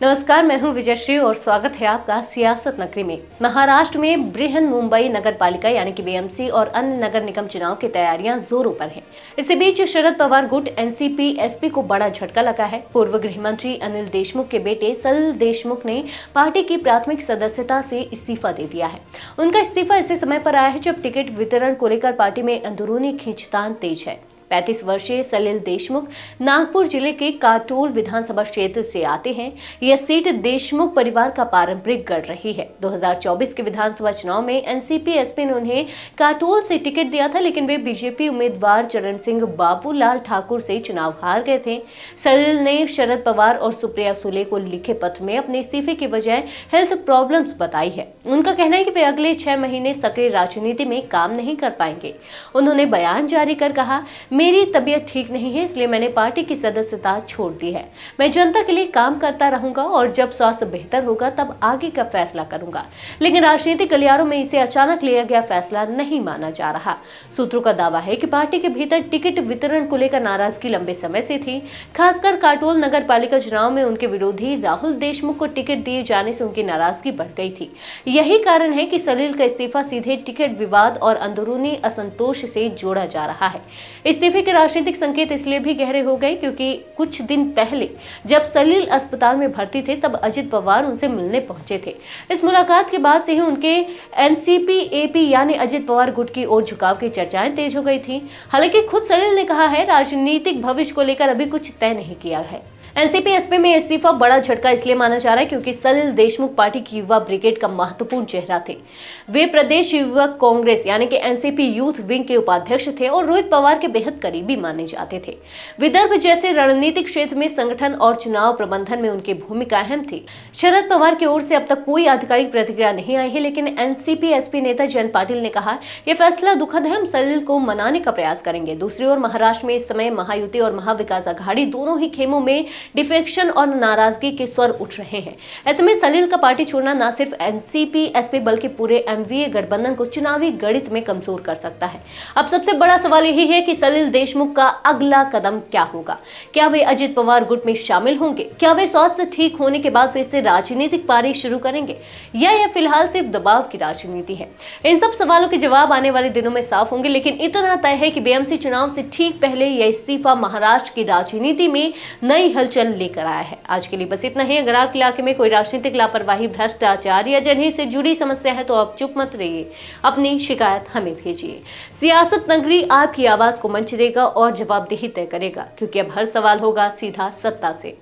नमस्कार, मैं हूं विजयश्री और स्वागत है आपका सियासत नगरी में। महाराष्ट्र में बृहन मुंबई नगर पालिका यानी कि बीएमसी और अन्य नगर निगम चुनाव की तैयारियां जोरों पर हैं। इसी बीच शरद पवार गुट एनसीपी एसपी को बड़ा झटका लगा है। पूर्व गृह मंत्री अनिल देशमुख के बेटे सलिल देशमुख ने पार्टी की प्राथमिक सदस्यता से इस्तीफा दे दिया है। उनका इस्तीफा ऐसे समय पर आया है जब टिकट वितरण को लेकर पार्टी में अंदरूनी खींचतान तेज है। 35 वर्षीय सलिल देशमुख नागपुर जिले के काटोल विधानसभा क्षेत्र से आते हैं। यह सीट देशमुख परिवार का पारंपरिक गढ़ रही है। 2024 के विधानसभा चुनाव में एनसीपी एसपी ने उन्हें काटोल से टिकट दिया था, लेकिन वे बीजेपी उम्मीदवार चरण सिंह बाबूलाल ठाकुर से चुनाव हार गए थे। सलिल ने शरद पवार और सुप्रिया सुले को लिखे पत्र में अपने इस्तीफे की वजह हेल्थ प्रॉब्लम्स बताई है। उनका कहना है कि वे अगले 6 महीने सक्रिय राजनीति में काम नहीं कर पाएंगे। उन्होंने बयान जारी कर कहा, मेरी तबीयत ठीक नहीं है, इसलिए मैंने पार्टी की सदस्यता छोड़ दी है। मैं जनता के लिए काम करता रहूंगा और जब स्वास्थ्य बेहतर होगा तब आगे का फैसला करूंगा। लेकिन राजनीतिक गलियारों में इसे अचानक लिया गया फैसला नहीं माना जा रहा। सूत्रों का दावा है कि पार्टी के भीतर टिकट वितरण को लेकर नाराजगी लंबे समय से थी। खासकर काटोल नगर पालिका चुनाव में उनके विरोधी राहुल देशमुख को टिकट दिए जाने से उनकी नाराजगी बढ़ गई थी। यही कारण है कि सलिल का इस्तीफा सीधे टिकट विवाद और अंदरूनी असंतोष से जोड़ा जा रहा है। इस्तीफे के राजनीतिक संकेत इसलिए भी गहरे हो गए क्योंकि कुछ दिन पहले जब सलिल अस्पताल में भर्ती थे तब अजित पवार उनसे मिलने पहुंचे थे। इस मुलाकात के बाद से ही उनके एनसीपी एपी यानी अजित पवार गुट की ओर झुकाव की चर्चाएं तेज हो गई थी। हालांकि खुद सलिल ने कहा है, राजनीतिक भविष्य को लेकर अभी कुछ तय नहीं किया है। एनसीपी एसपी में इस्तीफा बड़ा झटका इसलिए माना जा रहा है क्योंकि सलिल देशमुख पार्टी की युवा ब्रिगेड का महत्वपूर्ण चेहरा थे। वे प्रदेश युवक कांग्रेस यानी कि एनसीपी यूथ विंग के उपाध्यक्ष थे और रोहित पवार के बेहद करीबी माने जाते थे। विदर्भ जैसे रणनीतिक क्षेत्र में संगठन और चुनाव प्रबंधन में उनकी भूमिका अहम थी। शरद पवार की ओर से अब तक कोई आधिकारिक प्रतिक्रिया नहीं आई है, लेकिन एनसीपी एसपी नेता जयंत पाटिल ने कहा, यह फैसला दुखद है, हम सलिल को मनाने का प्रयास करेंगे। दूसरी ओर महाराष्ट्र में इस समय महायुति और महाविकास आघाड़ी दोनों ही खेमों में डिफेक्शन और नाराजगी के स्वर उठ रहे हैं। ऐसे में सलिल का पार्टी छोड़ना न सिर्फ एनसीपी एसपी बल्कि पूरे एमवीए गठबंधन को चुनावी गणित में कमजोर कर सकता है। अब सबसे बड़ा सवाल यही है कि सलिल देशमुख का अगला कदम क्या होगा। क्या वे अजित पवार गुट में शामिल होंगे? क्या वे स्वास्थ्य ठीक होने के बाद फिर से राजनीतिक पारी शुरू करेंगे, या यह फिलहाल सिर्फ दबाव की राजनीति है? इन सब सवालों के जवाब आने वाले दिनों में साफ होंगे, लेकिन इतना तय है कि बीएमसी चुनाव से ठीक पहले यह इस्तीफा महाराष्ट्र की राजनीति में नई हलचल लेकर आया है। आज के लिए बस इतना ही। अगर आपके इलाके में कोई राजनीतिक लापरवाही, भ्रष्टाचार या जनहित से जुड़ी समस्या है तो आप चुप मत रहिए, अपनी शिकायत हमें भेजिए। सियासत नगरी आपकी आवाज को मंच देगा और जवाबदेही तय करेगा, क्योंकि अब हर सवाल होगा सीधा सत्ता से।